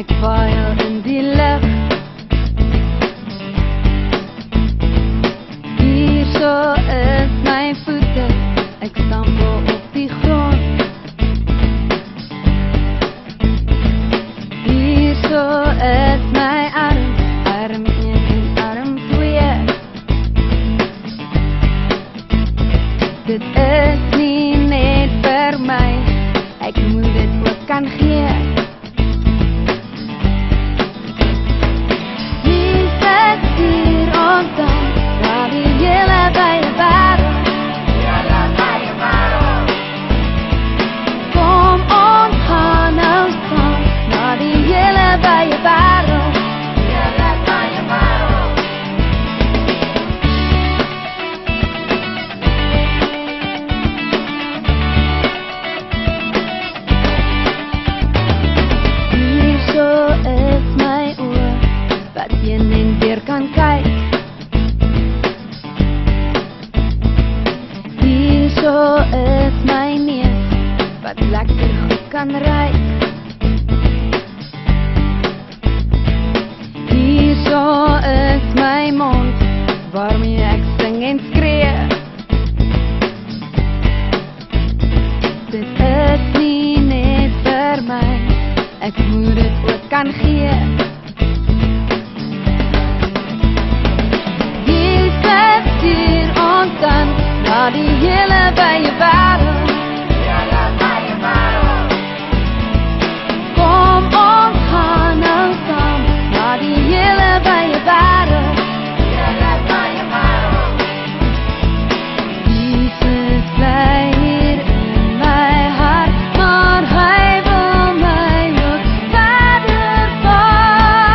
Ek vaar in die lug. Hierso is my voete, ek stampel op die grond. Hierso is my arm 1 en arm 2. Dit is nie net vir my, ek moet dit ook kan gee. Kan kyk. Hierso is my neus wat lekker goed kan ruik. Hierso is my mond waarmee ek sing en skree. Dit is nie net vir my, ek moet dit ook kan gee. Die hele wye wêreld, hele wye wêreld. Kom ons gaan nou saam na die hele wye wêreld, hele wye wêreld. Jesus bly hier in my hart, maar hy wil my ook verder vat.